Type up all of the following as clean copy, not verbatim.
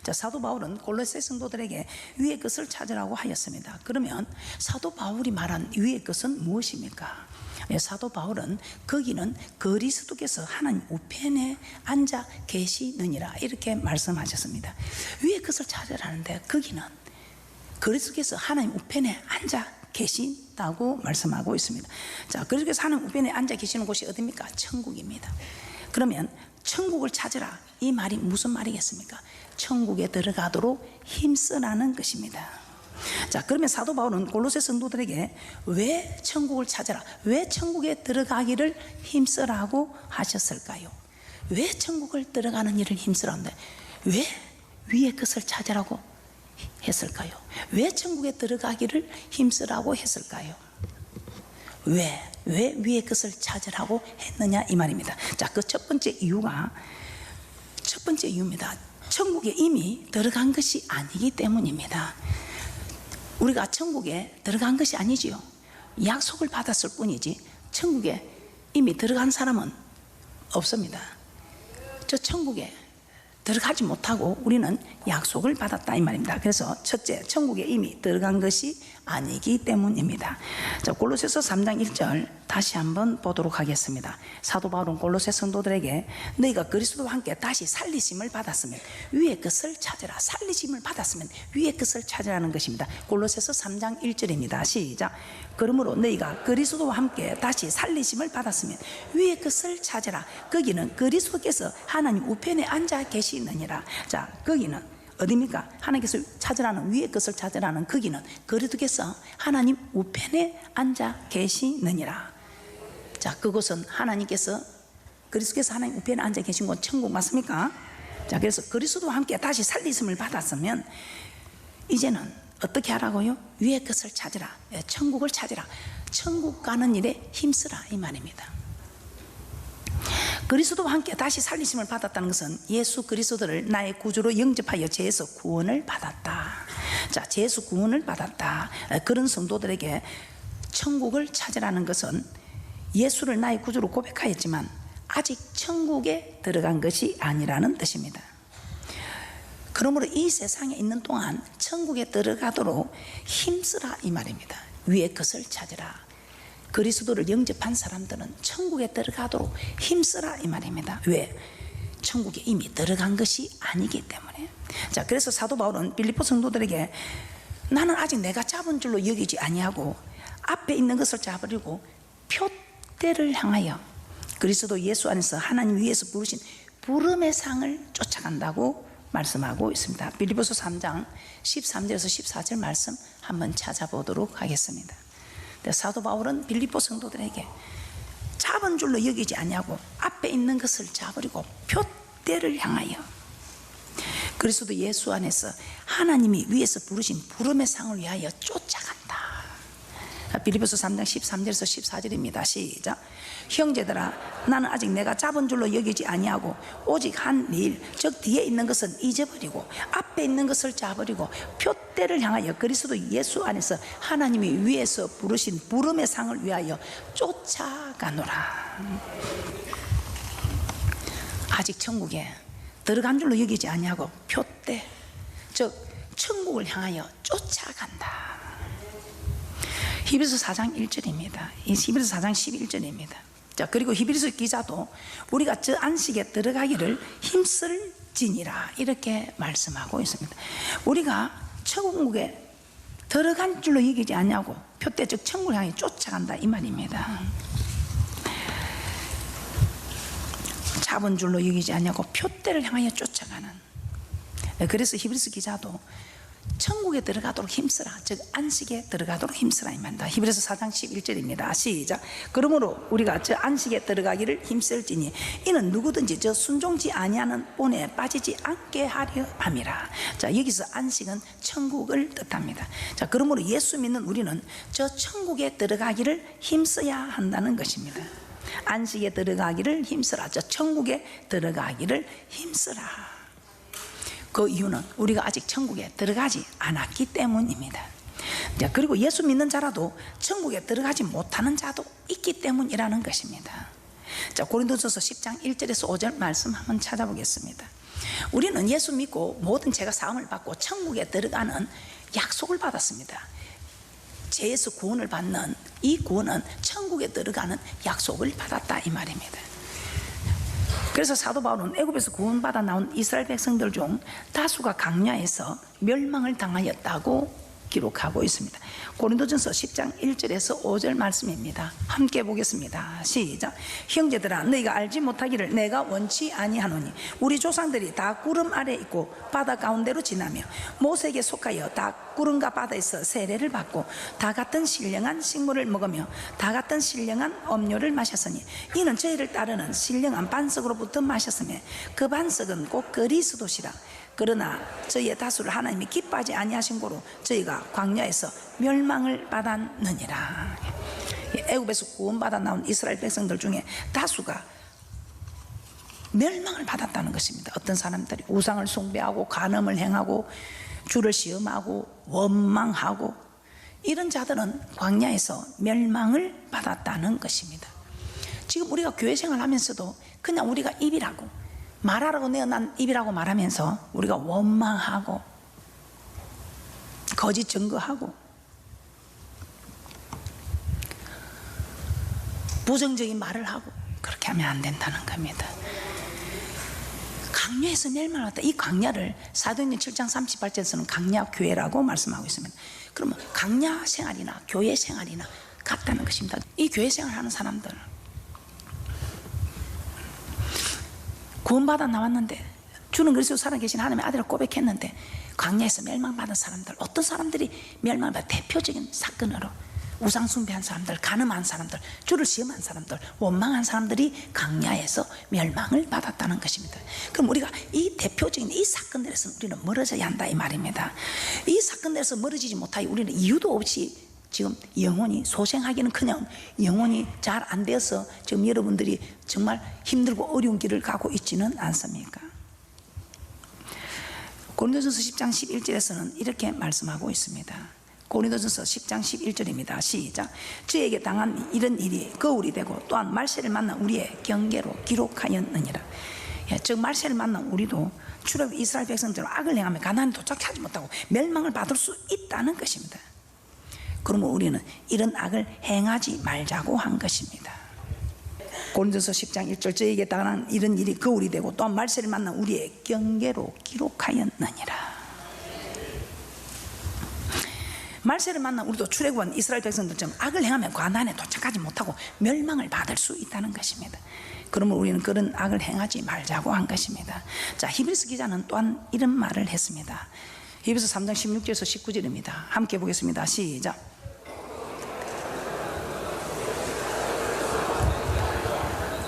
자, 사도 바울은 골로새 성도들에게 위의 것을 찾으라고 하였습니다. 그러면 사도 바울이 말한 위의 것은 무엇입니까? 사도 바울은 거기는 그리스도께서 하나님 우편에 앉아 계시느니라 이렇게 말씀하셨습니다. 위의 것을 찾으라는데 거기는 그리스도께서 하나님 우편에 앉아 계신다고 말씀하고 있습니다. 자, 그리스도께서 하나님 우편에 앉아 계시는 곳이 어디입니까? 천국입니다. 그러면 천국을 찾으라, 이 말이 무슨 말이겠습니까? 천국에 들어가도록 힘쓰라는 것입니다. 자, 그러면 사도 바울은 골로새 성도들에게 왜 천국을 찾으라, 왜 천국에 들어가기를 힘쓰라고 하셨을까요? 왜 천국을 들어가는 일을 힘쓰라는데 왜 위의 것을 찾으라고 했을까요? 왜 천국에 들어가기를 힘쓰라고 했을까요? 왜 위의 것을 찾으라고 했느냐 이 말입니다. 자, 그 첫 번째 이유입니다. 천국에 이미 들어간 것이 아니기 때문입니다. 우리가 천국에 들어간 것이 아니지요. 약속을 받았을 뿐이지 천국에 이미 들어간 사람은 없습니다. 저 천국에 들어가지 못하고 우리는 약속을 받았다 이 말입니다. 그래서 첫째, 천국에 이미 들어간 것이 아니기 때문입니다. 자, 골로새서 3장 1절 다시 한번 보도록 하겠습니다. 사도 바울은 골로새 성도들에게 너희가 그리스도와 함께 다시 살리심을 받았으면 위의 것을 찾으라. 살리심을 받았으면 위의 것을 찾으라는 것입니다. 골로새서 3장 1절입니다. 시작. 그러므로 너희가 그리스도와 함께 다시 살리심을 받았으면 위의 것을 찾으라. 거기는 그리스도께서 하나님 우편에 앉아 계시느니라. 자, 거기는 어디입니까? 하나님께서 찾으라는, 위의 것을 찾으라는 거기는 그리스도께서 하나님 우편에 앉아 계시느니라. 자, 그곳은 하나님께서, 그리스도께서 하나님 우편에 앉아 계신 곳 천국 맞습니까? 자, 그래서 그리스도와 함께 다시 살리심을 받았으면 이제는 어떻게 하라고요? 위의 것을 찾으라. 천국을 찾으라. 천국 가는 일에 힘쓰라 이 말입니다. 그리스도와 함께 다시 살리심을 받았다는 것은 예수 그리스도를 나의 구주로 영접하여 죄에서 구원을 받았다. 자, 죄에서 구원을 받았다. 그런 성도들에게 천국을 찾으라는 것은 예수를 나의 구주로 고백하였지만 아직 천국에 들어간 것이 아니라는 뜻입니다. 그러므로 이 세상에 있는 동안 천국에 들어가도록 힘쓰라 이 말입니다. 위의 것을 찾으라. 그리스도를 영접한 사람들은 천국에 들어가도록 힘쓰라 이 말입니다. 왜? 천국에 이미 들어간 것이 아니기 때문에. 자, 그래서 사도 바울은 빌립보 성도들에게 나는 아직 내가 잡은 줄로 여기지 아니하고 앞에 있는 것을 잡으려고 표대를 향하여 그리스도 예수 안에서 하나님 위에서 부르신 부름의 상을 쫓아간다고 말씀하고 있습니다. 빌립보서 3장 13절에서 14절 말씀 한번 찾아보도록 하겠습니다. 사도 바울은 빌립보 성도들에게 잡은 줄로 여기지 아니하고 앞에 있는 것을 잡으려고 표대를 향하여 그리스도 예수 안에서 하나님이 위에서 부르신 부름의 상을 위하여 쫓아간다. 빌립보서 3장 13절에서 14절입니다. 시작. 형제들아, 나는 아직 내가 잡은 줄로 여기지 아니하고 오직 한 일, 즉 뒤에 있는 것은 잊어버리고 앞에 있는 것을 잡으려고 표대를 향하여 그리스도 예수 안에서 하나님이 위에서 부르신 부름의 상을 위하여 쫓아가노라. 아직 천국에 들어간 줄로 여기지 아니하고 표대, 즉 천국을 향하여 쫓아간다. 히브리서 4장 1절입니다. 히브리서 4장 11절입니다. 자, 그리고 히브리서 기자도 우리가 저 안식에 들어가기를 힘쓸지니라 이렇게 말씀하고 있습니다. 우리가 천국에 들어간 줄로 여기지 않냐고 표대, 즉 천국을 향해 쫓아간다 이 말입니다. 잡은 줄로 여기지 않냐고 표대를 향하여 쫓아가는. 그래서 히브리서 기자도 천국에 들어가도록 힘쓰라, 즉 안식에 들어가도록 힘쓰라 이 말입니다. 히브리서 4장 11절입니다. 시작. 그러므로 우리가 저 안식에 들어가기를 힘쓸지니 이는 누구든지 저 순종지 아니하는 본에 빠지지 않게 하려 함이라. 자, 여기서 안식은 천국을 뜻합니다. 자, 그러므로 예수 믿는 우리는 저 천국에 들어가기를 힘써야 한다는 것입니다. 안식에 들어가기를 힘쓰라, 저 천국에 들어가기를 힘쓰라. 그 이유는 우리가 아직 천국에 들어가지 않았기 때문입니다. 자, 그리고 예수 믿는 자라도 천국에 들어가지 못하는 자도 있기 때문이라는 것입니다. 자, 고린도전서 10장 1절에서 5절 말씀 한번 찾아보겠습니다. 우리는 예수 믿고 모든 죄가 사함을 받고 천국에 들어가는 약속을 받았습니다. 죄에서 구원을 받는 이 구원은 천국에 들어가는 약속을 받았다 이 말입니다. 그래서 사도 바울은 애굽에서 구원받아 나온 이스라엘 백성들 중 다수가 광야에서 멸망을 당하였다고 기록하고 있습니다. 고린도전서 10장 1절에서 5절 말씀입니다. 함께 보겠습니다. 시작. 형제들아 너희가 알지 못하기를 내가 원치 아니하노니 우리 조상들이 다 구름 아래 있고 바다 가운데로 지나며 모세에게 속하여 다 구름과 바다에서 세례를 받고 다 같은 신령한 식물을 먹으며 다 같은 신령한 음료를 마셨으니 이는 저희를 따르는 신령한 반석으로부터 마셨으며 그 반석은 곧 그리스도시라. 그러나 저희의 다수를 하나님이 기뻐하지 아니하신 고로 저희가 광야에서 멸망을 받았느니라. 애굽에서 구원받아 나온 이스라엘 백성들 중에 다수가 멸망을 받았다는 것입니다. 어떤 사람들이 우상을 숭배하고 간음을 행하고 주를 시험하고 원망하고 이런 자들은 광야에서 멸망을 받았다는 것입니다. 지금 우리가 교회 생활하면서도 그냥 우리가 입이라고 말하라고 내어난 입이라고 말하면서 우리가 원망하고 거짓 증거하고 부정적인 말을 하고 그렇게 하면 안 된다는 겁니다. 광야에서 멸망했다. 이 광야를 사도행전 7장 38절에서는 광야 교회라고 말씀하고 있습니다. 그러면 광야 생활이나 교회 생활이나 같다는 것입니다. 이 교회 생활하는 사람들 구원받아 나왔는데 주는 그리스도 살아계신 하나님의 아들을 고백했는데 광야에서 멸망받은 사람들, 어떤 사람들이 멸망받은 대표적인 사건으로 우상숭배한 사람들, 간음한 사람들, 주를 시험한 사람들, 원망한 사람들이 광야에서 멸망을 받았다는 것입니다. 그럼 우리가 이 대표적인 이 사건들에서 우리는 멀어져야 한다 이 말입니다. 이 사건들에서 멀어지지 못하여 우리는 이유도 없이 지금 영혼이 소생하기는 그냥 영혼이 잘 안 되어서 지금 여러분들이 정말 힘들고 어려운 길을 가고 있지는 않습니까? 고린도전서 10장 11절에서는 이렇게 말씀하고 있습니다. 고린도전서 10장 11절입니다. 시작. 저에게 당한 이런 일이 거울이 되고 또한 말세를 만난 우리의 경계로 기록하였느니라. 즉 말세를 만난 우리도 출애굽 이스라엘 백성들은 악을 행하며 가나안에 도착하지 못하고 멸망을 받을 수 있다는 것입니다. 그러면 우리는 이런 악을 행하지 말자고 한 것입니다. 고린도서 10장 1절 저에게 당한 이런 일이 거울이 되고 또한 말세를 만난 우리의 경계로 기록하였느니라. 말세를 만난 우리도 출애굽한 이스라엘 백성들처럼 악을 행하면 가나안에 도착하지 못하고 멸망을 받을 수 있다는 것입니다. 그러면 우리는 그런 악을 행하지 말자고 한 것입니다. 자, 히브리서 기자는 또한 이런 말을 했습니다. 히브리서 3장 16절에서 19절입니다. 함께 보겠습니다. 시작.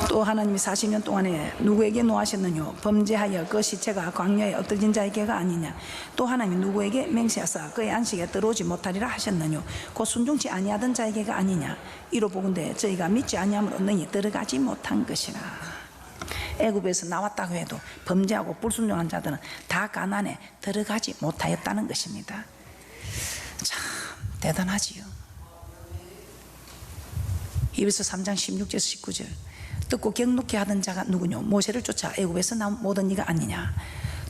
또 하나님이 40년 동안에 누구에게 노하셨느뇨? 범죄하여 그 시체가 광야에 엎드진 자에게가 아니냐? 또 하나님이 누구에게 맹세하사 그의 안식에 들어오지 못하리라 하셨느뇨? 곧 순종치 아니하던 자에게가 아니냐? 이로 보건대 저희가 믿지 아니함으로 너희 들어가지 못한 것이라. 애굽에서 나왔다고 해도 범죄하고 불순종한 자들은 다 가나안에 들어가지 못하였다는 것입니다. 참 대단하지요. 히브리서 3장 16절에서 19절 듣고 경록케 하던 자가 누구뇨? 모세를 쫓아 애굽에서 나온 모든 이가 아니냐?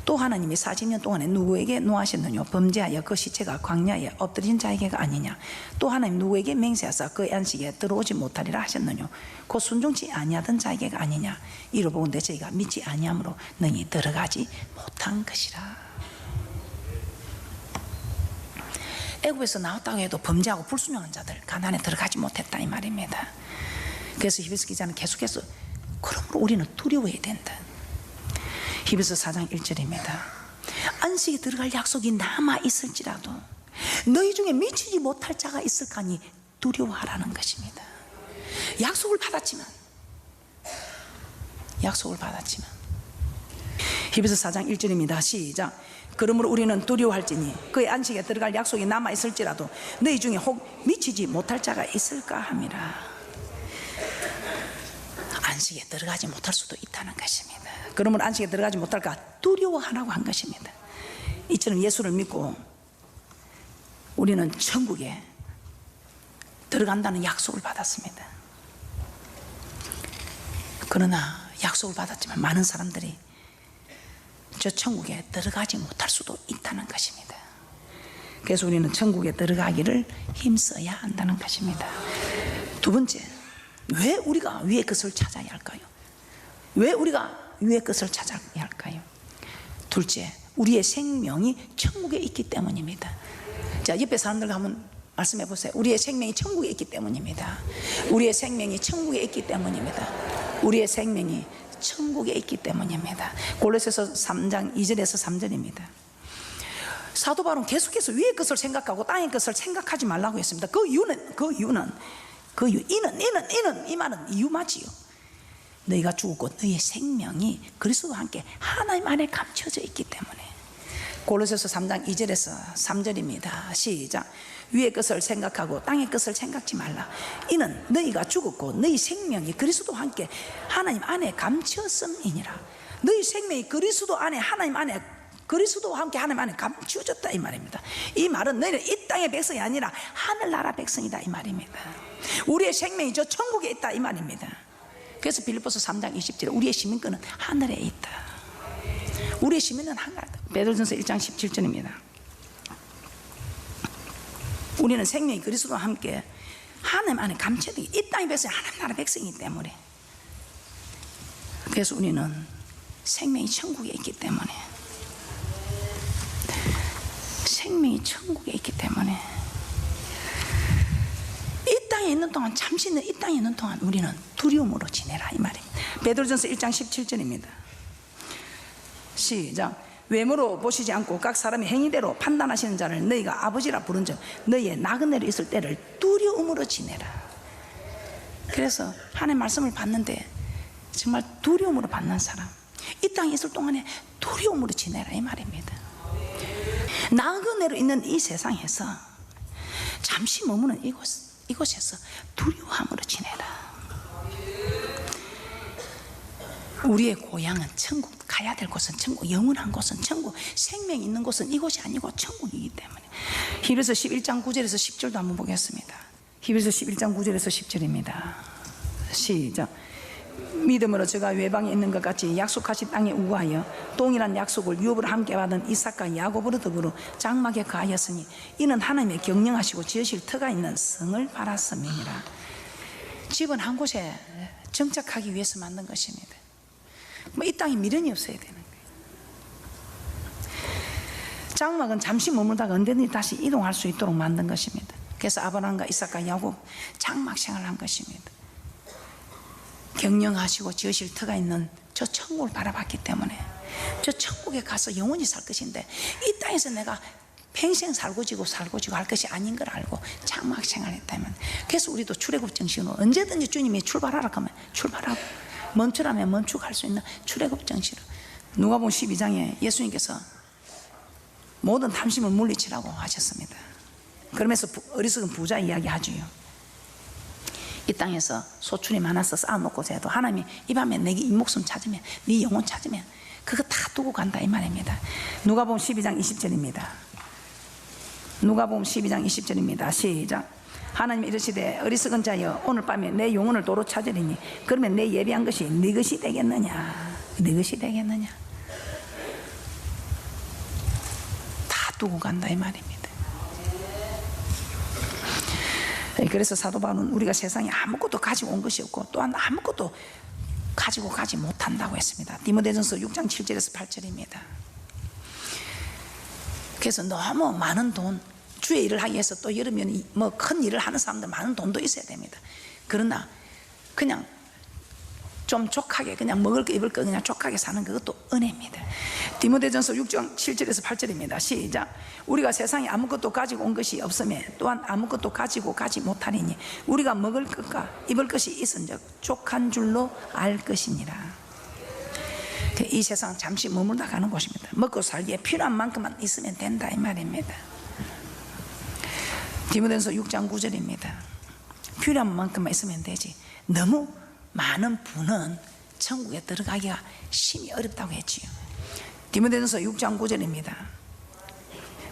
또 하나님이 40년 동안에 누구에게 노하셨느뇨? 범죄하여 그 시체가 광야에 엎드린 자에게가 아니냐? 또 하나님 누구에게 맹세하사 그 안식에 들어오지 못하리라 하셨느뇨? 곧 순종치 아니하던 자에게가 아니냐? 이로 보건대 저희가 믿지 아니함으로 너희 들어가지 못한 것이라. 애굽에서 나왔다고 해도 범죄하고 불순종한 자들 가나안에 들어가지 못했다 이 말입니다. 그래서 히브리서 기자는 계속해서 그러므로 우리는 두려워해야 된다. 히브리서 4장 1절입니다. 안식에 들어갈 약속이 남아 있을지라도 너희 중에 미치지 못할 자가 있을까니 두려워하라는 것입니다. 약속을 받았지만 히브리서 4장 1절입니다. 시작. 그러므로 우리는 두려워할지니 그의 안식에 들어갈 약속이 남아 있을지라도 너희 중에 혹 미치지 못할 자가 있을까 함이라. 안식에 들어가지 못할 수도 있다는 것입니다. 그러면 안식에 들어가지 못할까 두려워하라고 한 것입니다. 이처럼 예수를 믿고 우리는 천국에 들어간다는 약속을 받았습니다. 그러나 약속을 받았지만 많은 사람들이 저 천국에 들어가지 못할 수도 있다는 것입니다. 그래서 우리는 천국에 들어가기를 힘써야 한다는 것입니다. 두 번째, 왜 우리가 위의 것을 찾아야 할까요? 왜 우리가 위의 것을 찾아야 할까요? 둘째, 우리의 생명이 천국에 있기 때문입니다. 자, 옆에 사람들과 한번 말씀해 보세요. 우리의 생명이 천국에 있기 때문입니다. 우리의 생명이 천국에 있기 때문입니다. 우리의 생명이 천국에 있기 때문입니다. 골로새서 3장 2절에서 3절입니다. 사도 바울은 계속해서 위의 것을 생각하고 땅의 것을 생각하지 말라고 했습니다. 이 말은 이유 맞지요. 너희가 죽었고 너희의 생명이 그리스도와 함께 하나님 안에 감춰져 있기 때문에. 골로새서 3장 2절에서 3절입니다. 시작. 위의 것을 생각하고 땅의 것을 생각지 말라. 이는 너희가 죽었고 너희 생명이 그리스도와 함께 하나님 안에 감춰졌음이니라. 너희 생명이 그리스도 안에 하나님 안에 그리스도와 함께 하나님 안에 감추어졌다 이 말입니다. 이 말은 너희는 이 땅의 백성이 아니라 하늘나라 백성이다 이 말입니다. 우리의 생명이 저 천국에 있다 이 말입니다. 그래서 빌립보서 3장 20절에 우리의 시민권은 하늘에 있다. 우리의 시민은 하늘. 베드로전서 1장 17절입니다. 우리는 생명이 그리스도와 함께 하나님 안에 감춰지기, 이 땅의 백성이 하나님 나라 백성이기 때문에. 그래서 우리는 생명이 천국에 있기 때문에, 생명이 천국에 있기 때문에 이 땅에 있는 동안, 잠시는 이 땅에 있는 동안 우리는 두려움으로 지내라 이 말입니다. 베드로전서 1장 17절입니다. 시작. 외모로 보시지 않고 각 사람의 행위대로 판단하시는 자를 너희가 아버지라 부른즉 너희의 나그네로 있을 때를 두려움으로 지내라. 그래서 하나님의 말씀을 받는데 정말 두려움으로 받는 사람, 이 땅에 있을 동안에 두려움으로 지내라 이 말입니다. 나그네로 있는 이 세상에서 잠시 머무는 이곳에서 두려워함으로 지내라. 우리의 고향은 천국, 가야 될 곳은 천국, 영원한 곳은 천국, 생명이 있는 곳은 이곳이 아니고 천국이기 때문에. 히브리서 11장 9절에서 10절도 한번 보겠습니다. 히브리서 11장 9절에서 10절입니다. 시작. 믿음으로 저가 외방에 있는 것 같이 약속하신 땅에 우거하여 동일한 약속을 유업으로 함께 받은 이삭과 야곱으로 더불어 장막에 거하였으니 이는 하나님의 경영하시고 지으실 터가 있는 성을 바랐음이니라. 집은 한 곳에 정착하기 위해서 만든 것입니다. 이 땅에 미련이 없어야 되는 거예요. 장막은 잠시 머물다가 언제든지 다시 이동할 수 있도록 만든 것입니다. 그래서 아브라함과 이삭과 야곱 장막 생활을 한 것입니다. 경영하시고 지으실 터가 있는 저 천국을 바라봤기 때문에 저 천국에 가서 영원히 살 것인데 이 땅에서 내가 평생 살고 지고 할 것이 아닌 걸 알고 장막 생활했다면, 그래서 우리도 출애굽 정신으로 언제든지 주님이 출발하라 하면 출발하고 멈추라면 멈추고 할 수 있는 출애굽 정신으로. 누가복음 12장에 예수님께서 모든 탐심을 물리치라고 하셨습니다. 그러면서 어리석은 부자 이야기 하지요. 이 땅에서 소출이 많아서 쌓아놓고 해도 하나님이 이 밤에 내게 이 목숨 찾으면, 네 영혼 찾으면 그거 다 두고 간다 이 말입니다. 누가복음 12장 20절입니다. 누가복음 12장 20절입니다. 시작. 하나님 이르시되 어리석은 자여 오늘 밤에 내 영혼을 도로 찾으리니 그러면 내 예비한 것이 네 것이 되겠느냐. 네 것이 되겠느냐. 다 두고 간다 이 말입니다. 그래서 사도 바울은 우리가 세상에 아무것도 가지고 온 것이 없고 또한 아무것도 가지고 가지 못한다고 했습니다. 디모데전서 6장 7절에서 8절입니다. 그래서 너무 많은 돈, 주의 일을 하기 위해서 또 여름에는 뭐 큰 일을 하는 사람들 많은 돈도 있어야 됩니다. 그러나 그냥 좀 족하게 그냥 먹을 거 입을 거 그냥 족하게 사는 그것도 은혜입니다. 디모데전서 6장 7절에서 8절입니다. 시작. 우리가 세상에 아무것도 가지고 온 것이 없으며 또한 아무것도 가지고 가지 못하리니 우리가 먹을 것과 입을 것이 있은즉 족한 줄로 알 것이니라. 이 세상 잠시 머물다 가는 곳입니다. 먹고 살기에 필요한 만큼만 있으면 된다 이 말입니다. 디모데전서 6장 9절입니다. 필요한 만큼만 있으면 되지 너무 많은 분은 천국에 들어가기가 심히 어렵다고 했지요. 디모데전서 6장 9절입니다.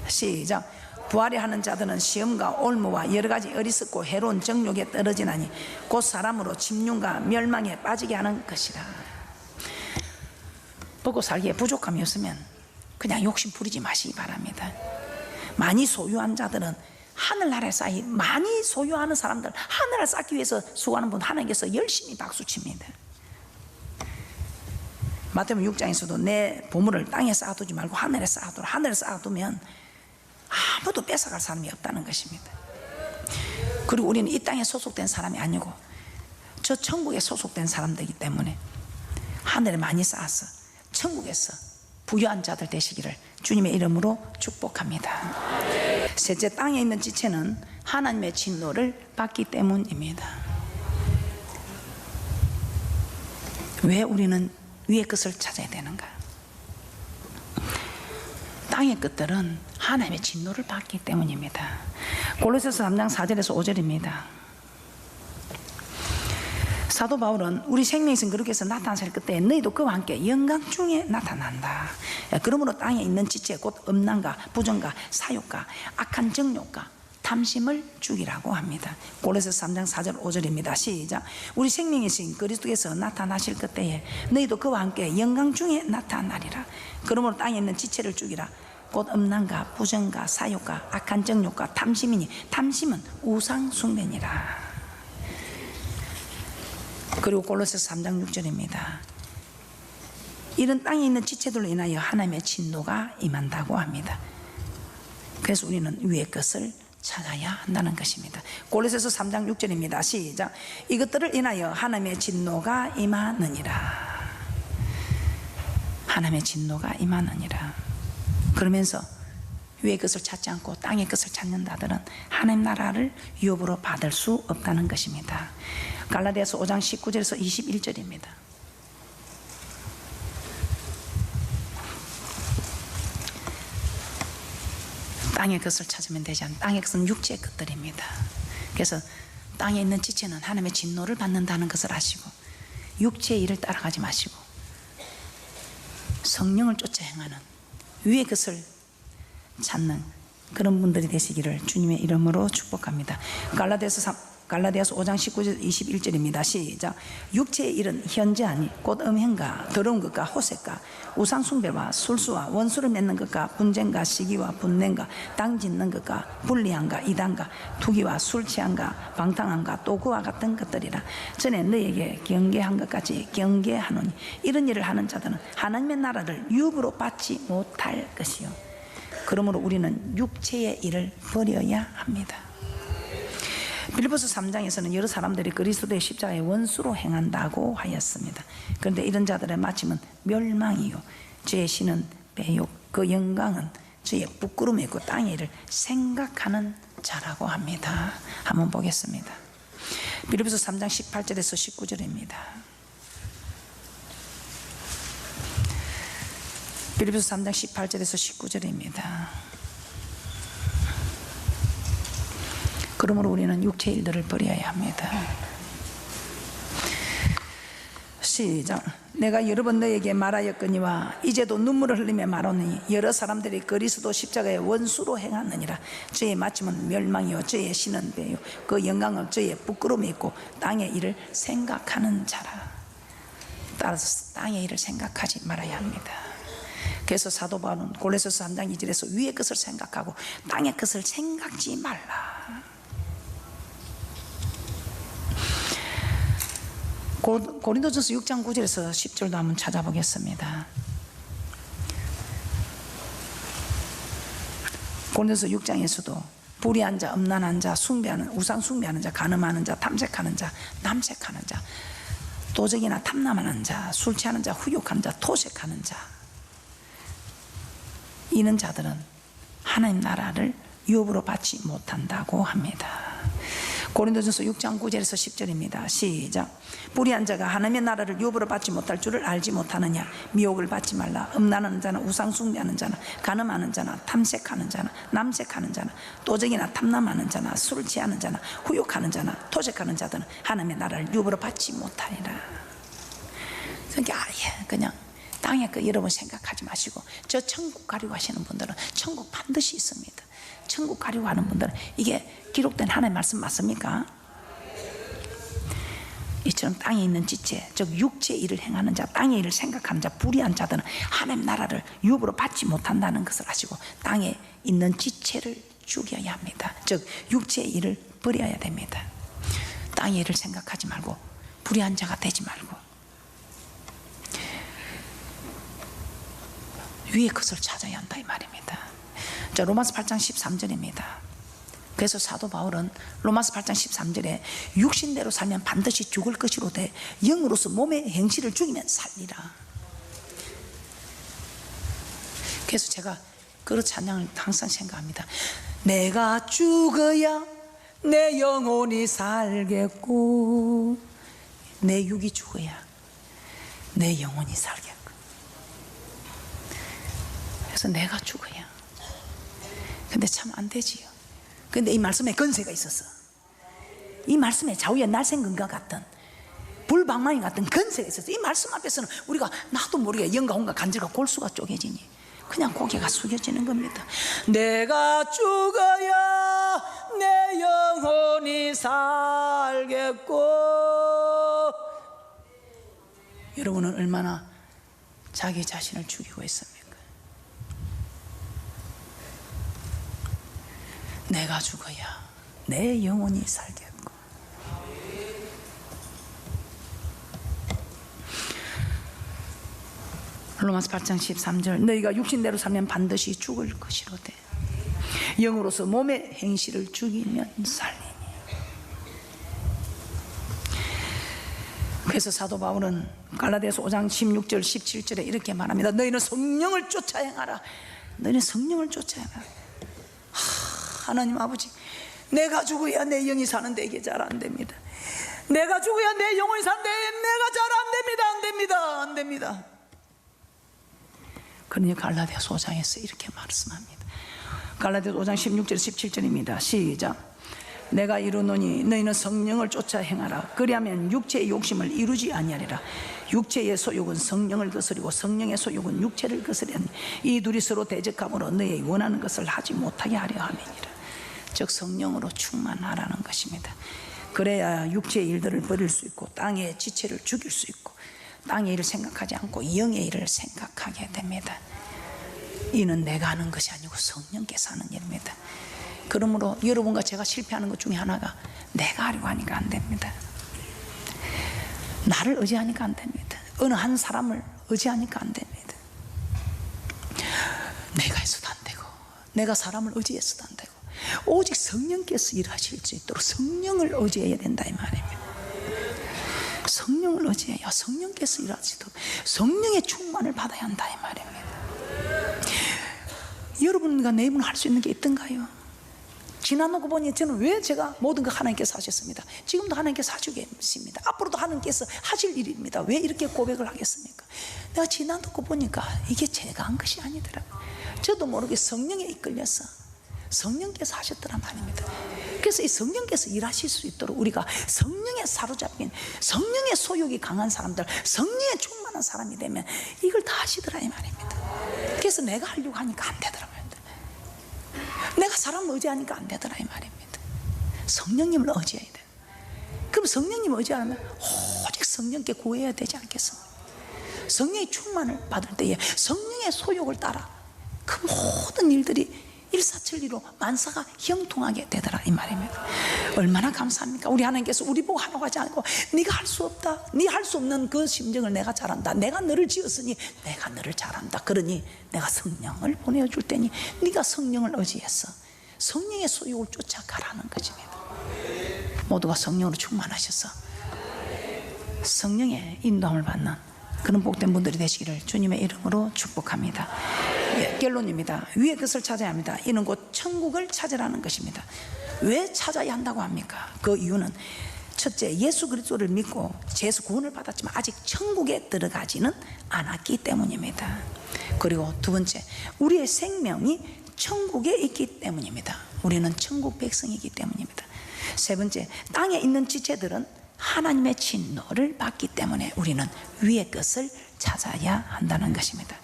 시작. 부활이 하는 자들은 시험과 올무와 여러 가지 어리석고 해로운 정욕에 떨어지나니 곧 사람으로 침륜과 멸망에 빠지게 하는 것이라. 먹고 살기에 부족함이 없으면 그냥 욕심 부리지 마시기 바랍니다. 많이 소유한 자들은 하늘나라에 쌓이, 많이 소유하는 사람들, 하늘을 쌓기 위해서 수고하는 분 하나님께서 열심히 박수칩니다. 마태복음 6장에서도 내 보물을 땅에 쌓아두지 말고 하늘에 쌓아두라. 하늘에 쌓아두면 아무도 뺏어갈 사람이 없다는 것입니다. 그리고 우리는 이 땅에 소속된 사람이 아니고 저 천국에 소속된 사람들이기 때문에 하늘에 많이 쌓아서 천국에서 부유한 자들 되시기를 주님의 이름으로 축복합니다. 셋째, 땅에 있는 지체는 하나님의 진노를 받기 때문입니다. 왜 우리는 위의 것을 찾아야 되는가? 땅의 것들은 하나님의 진노를 받기 때문입니다. 골로새서 3장 4절에서 5절입니다. 사도 바울은 우리 생명에서 그렇게 해서 나타나실 그때 너희도 그와 함께 영광 중에 나타난다. 그러므로 땅에 있는 지체 곧 음란과 부정과 사욕과 악한 정욕과 탐심을 죽이라고 합니다. 골로새서 3장 4절 5절입니다. 시작. 우리 생명이신 그리스도께서 나타나실 그때에 너희도 그와 함께 영광 중에 나타나리라. 그러므로 땅에 있는 지체를 죽이라. 곧 음란과 부정과 사욕과 악한 정욕과 탐심이니 탐심은 우상 숭배니라. 그리고 골로새서 3장 6절입니다. 이런 땅에 있는 지체들로 인하여 하나님의 진노가 임한다고 합니다. 그래서 우리는 위의 것을 찾아야 한다는 것입니다. 골로새서 3장 6절입니다. 시작. 이것들을 인하여 하나님의 진노가 임하느니라. 하나님의 진노가 임하느니라. 그러면서 위의 것을 찾지 않고 땅의 것을 찾는 자들은 하나님 나라를 유업으로 받을 수 없다는 것입니다. 갈라디아서 5장 19절에서 21절입니다. 땅의 것을 찾으면 되지 않는, 땅의 것은 육체의 것들입니다. 그래서 땅에 있는 지체는 하나님의 진노를 받는다는 것을 아시고 육체의 일을 따라가지 마시고 성령을 쫓아 행하는 위의 것을 찾는 그런 분들이 되시기를 주님의 이름으로 축복합니다. 갈라디아서 5장 19절 21절입니다. 시작. 육체의 일은 현저하니 곧 음행과 더러운 것과 호색과 우상숭배와 술수와 원수를 맺는 것과 분쟁과 시기와 분냄과 땅 짓는 것과 불리함과 이단과 투기와 술취함과 방탕함과 또 그와 같은 것들이라. 전에 너에게 경계한 것 같이 경계하노니 이런 일을 하는 자들은 하나님의 나라를 유업으로 받지 못할 것이요. 그러므로 우리는 육체의 일을 버려야 합니다. 빌립보서 3장에서는 여러 사람들이 그리스도의 십자가의 원수로 행한다고 하였습니다. 그런데 이런 자들의 마침은 멸망이요 죄의 신은 배욕, 그 영광은 죄의 부끄러움이고 땅의 일을 생각하는 자라고 합니다. 한번 보겠습니다. 빌립보서 3장 18절에서 19절입니다. 빌립보서 3장 18절에서 19절입니다. 그러므로 우리는 육체의 일들을 버려야 합니다. 시작. 내가 여러 번 너에게 말하였거니와 이제도 눈물을 흘리며 말하노니 여러 사람들이 그리스도 십자가의 원수로 행하느니라. 저의 마침은 멸망이요 저의 신은 배요 그 영광은 저의 부끄러움이 있고 땅의 일을 생각하는 자라. 따라서 땅의 일을 생각하지 말아야 합니다. 그래서 사도 바울은 골로새서 3장 2절에서 위의 것을 생각하고 땅의 것을 생각지 말라. 고린도전서 6장 9절에서 10절도 한번 찾아보겠습니다. 고린도전서 6장에서도 불의한 자, 음란한 자, 숭배하는, 우상 숭배하는 자, 간음하는 자, 탐색하는 자, 남색하는 자, 도적이나 탐남하는 자, 술 취하는 자, 후욕하는 자, 토색하는 자, 이런 자들은 하나님 나라를 유업으로 받지 못한다고 합니다. 고린도전서 6장 9절에서 10절입니다. 시작. 불의한 자가 하나님의 나라를 유업으로 받지 못할 줄을 알지 못하느냐. 미혹을 받지 말라. 음란하는 자나 우상 숭배하는 자나 간음하는 자나 탐색하는 자나 남색하는 자나 도적이나 탐남하는 자나 술 취하는 자나 후욕하는 자나 토색하는 자들은 하나님의 나라를 유업으로 받지 못하리라. 그러니까 그냥 땅에 그 여러분 생각하지 마시고 저 천국 가려고 하시는 분들은 천국 반드시 있습니다. 천국 가려고 하는 분들은 이게 기록된 하나님의 말씀 맞습니까? 이처럼 땅에 있는 지체, 즉 육체의 일을 행하는 자, 땅의 일을 생각하는 자, 불의한 자들은 하나님 나라를 유업으로 받지 못한다는 것을 아시고 땅에 있는 지체를 죽여야 합니다. 즉 육체의 일을 버려야 됩니다. 땅의 일을 생각하지 말고 불의한 자가 되지 말고 위의 것을 찾아야 한다 이 말입니다. 자, 로마서 8장 13절입니다. 그래서 사도 바울은 로마서 8장 13절에 육신대로 살면 반드시 죽을 것이로되 영으로서 몸의 행실을 죽이면 살리라. 그래서 제가 그 찬양을 항상 생각합니다. 내가 죽어야 내 영혼이 살겠고 내 육이 죽어야 내 영혼이 살겠고. 그래서 내가 죽어야. 근데 참 안 되지요. 근데 이 말씀에 건세가 있었어. 이 말씀에 좌우의 날생근과 같은 불방망이 같은 건세가 있었어. 이 말씀 앞에서는 우리가 나도 모르게 영과 혼과 간질과 골수가 쪼개지니 그냥 고개가 숙여지는 겁니다. 내가 죽어야 내 영혼이 살겠고. 여러분은 얼마나 자기 자신을 죽이고 있습니까? 내가 죽어야 내 영혼이 살겠고. 로마서 8장 13절 너희가 육신대로 살면 반드시 죽을 것이로되 영으로서 몸의 행실을 죽이면 살리니. 그래서 사도 바울은 갈라디아서 5장 16절 17절에 이렇게 말합니다. 너희는 성령을 쫓아 행하라. 너희는 성령을 쫓아 행하라. 하나님 아버지, 내가 죽어야 내 영이 사는데 이게 잘 안 됩니다. 내가 죽어야 내 영혼이 사는데 내가 잘 안 됩니다. 안 됩니다. 안 됩니다. 그러니 갈라디아서 5장에서 이렇게 말씀합니다. 갈라디아서 5장 16절 17절입니다. 시작. 내가 이르노니 너희는 성령을 쫓아 행하라. 그리하면 육체의 욕심을 이루지 아니하리라. 육체의 소욕은 성령을 거스리고 성령의 소욕은 육체를 거스리니 이 둘이 서로 대적함으로 너희 원하는 것을 하지 못하게 하려 함이니라. 즉 성령으로 충만하라는 것입니다. 그래야 육체의 일들을 버릴 수 있고 땅의 지체를 죽일 수 있고 땅의 일을 생각하지 않고 영의 일을 생각하게 됩니다. 이는 내가 하는 것이 아니고 성령께서 하는 일입니다. 그러므로 여러분과 제가 실패하는 것 중에 하나가 내가 하려고 하니까 안 됩니다. 나를 의지하니까 안 됩니다. 어느 한 사람을 의지하니까 안 됩니다. 내가 해서도 안 되고 내가 사람을 의지해서도 안 되고 오직 성령께서 일하실 수 있도록 성령을 의지해야 된다 이 말입니다. 성령을 의지해야 성령께서 일하시도록 성령의 충만을 받아야 한다 이 말입니다. 여러분과 내 입은 할 수 있는 게 있던가요? 지나놓고 보니 저는 왜 제가 모든 거 하나님께서 하셨습니다. 지금도 하나님께서 하시고 계십니다. 앞으로도 하나님께서 하실 일입니다. 왜 이렇게 고백을 하겠습니까? 내가 지나놓고 보니까 이게 제가 한 것이 아니더라고요. 저도 모르게 성령에 이끌려서 성령께서 하셨더란 말입니다. 그래서 이 성령께서 일하실 수 있도록 우리가 성령에 사로잡힌 성령의 소욕이 강한 사람들, 성령에 충만한 사람이 되면 이걸 다 하시더라 이 말입니다. 그래서 내가 하려고 하니까 안 되더라고요. 내가 사람을 의지하니까 안 되더라 이 말입니다. 성령님을 의지해야 돼. 그럼 성령님을 의지하면 오직 성령께 구해야 되지 않겠습니까? 성령의 충만을 받을 때에 성령의 소욕을 따라 그 모든 일들이 일사천리로 만사가 형통하게 되더라 이 말입니다. 얼마나 감사합니까? 우리 하나님께서 우리 보고 하라고 하지 않고 네가 할 수 없다, 네 할 수 없는 그 심정을 내가 잘한다, 내가 너를 지었으니 내가 너를 잘한다, 그러니 내가 성령을 보내줄 테니 네가 성령을 의지해서 성령의 소욕을 쫓아가라는 것입니다. 모두가 성령으로 충만하셔서 성령의 인도함을 받는 그런 복된 분들이 되시기를 주님의 이름으로 축복합니다. 예, 결론입니다. 위의 것을 찾아야 합니다. 이는 곧 천국을 찾으라는 것입니다. 왜 찾아야 한다고 합니까? 그 이유는 첫째, 예수 그리스도를 믿고 죄에서 구원을 받았지만 아직 천국에 들어가지는 않았기 때문입니다. 그리고 두 번째, 우리의 생명이 천국에 있기 때문입니다. 우리는 천국 백성이기 때문입니다. 세 번째, 땅에 있는 지체들은 하나님의 진노를 받기 때문에 우리는 위의 것을 찾아야 한다는 것입니다.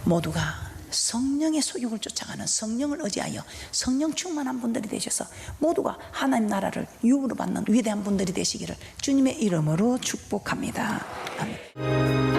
모두가 성령의 소욕을 쫓아가는, 성령을 의지하여 성령 충만한 분들이 되셔서 모두가 하나님 나라를 유으로 받는 위대한 분들이 되시기를 주님의 이름으로 축복합니다. 아멘.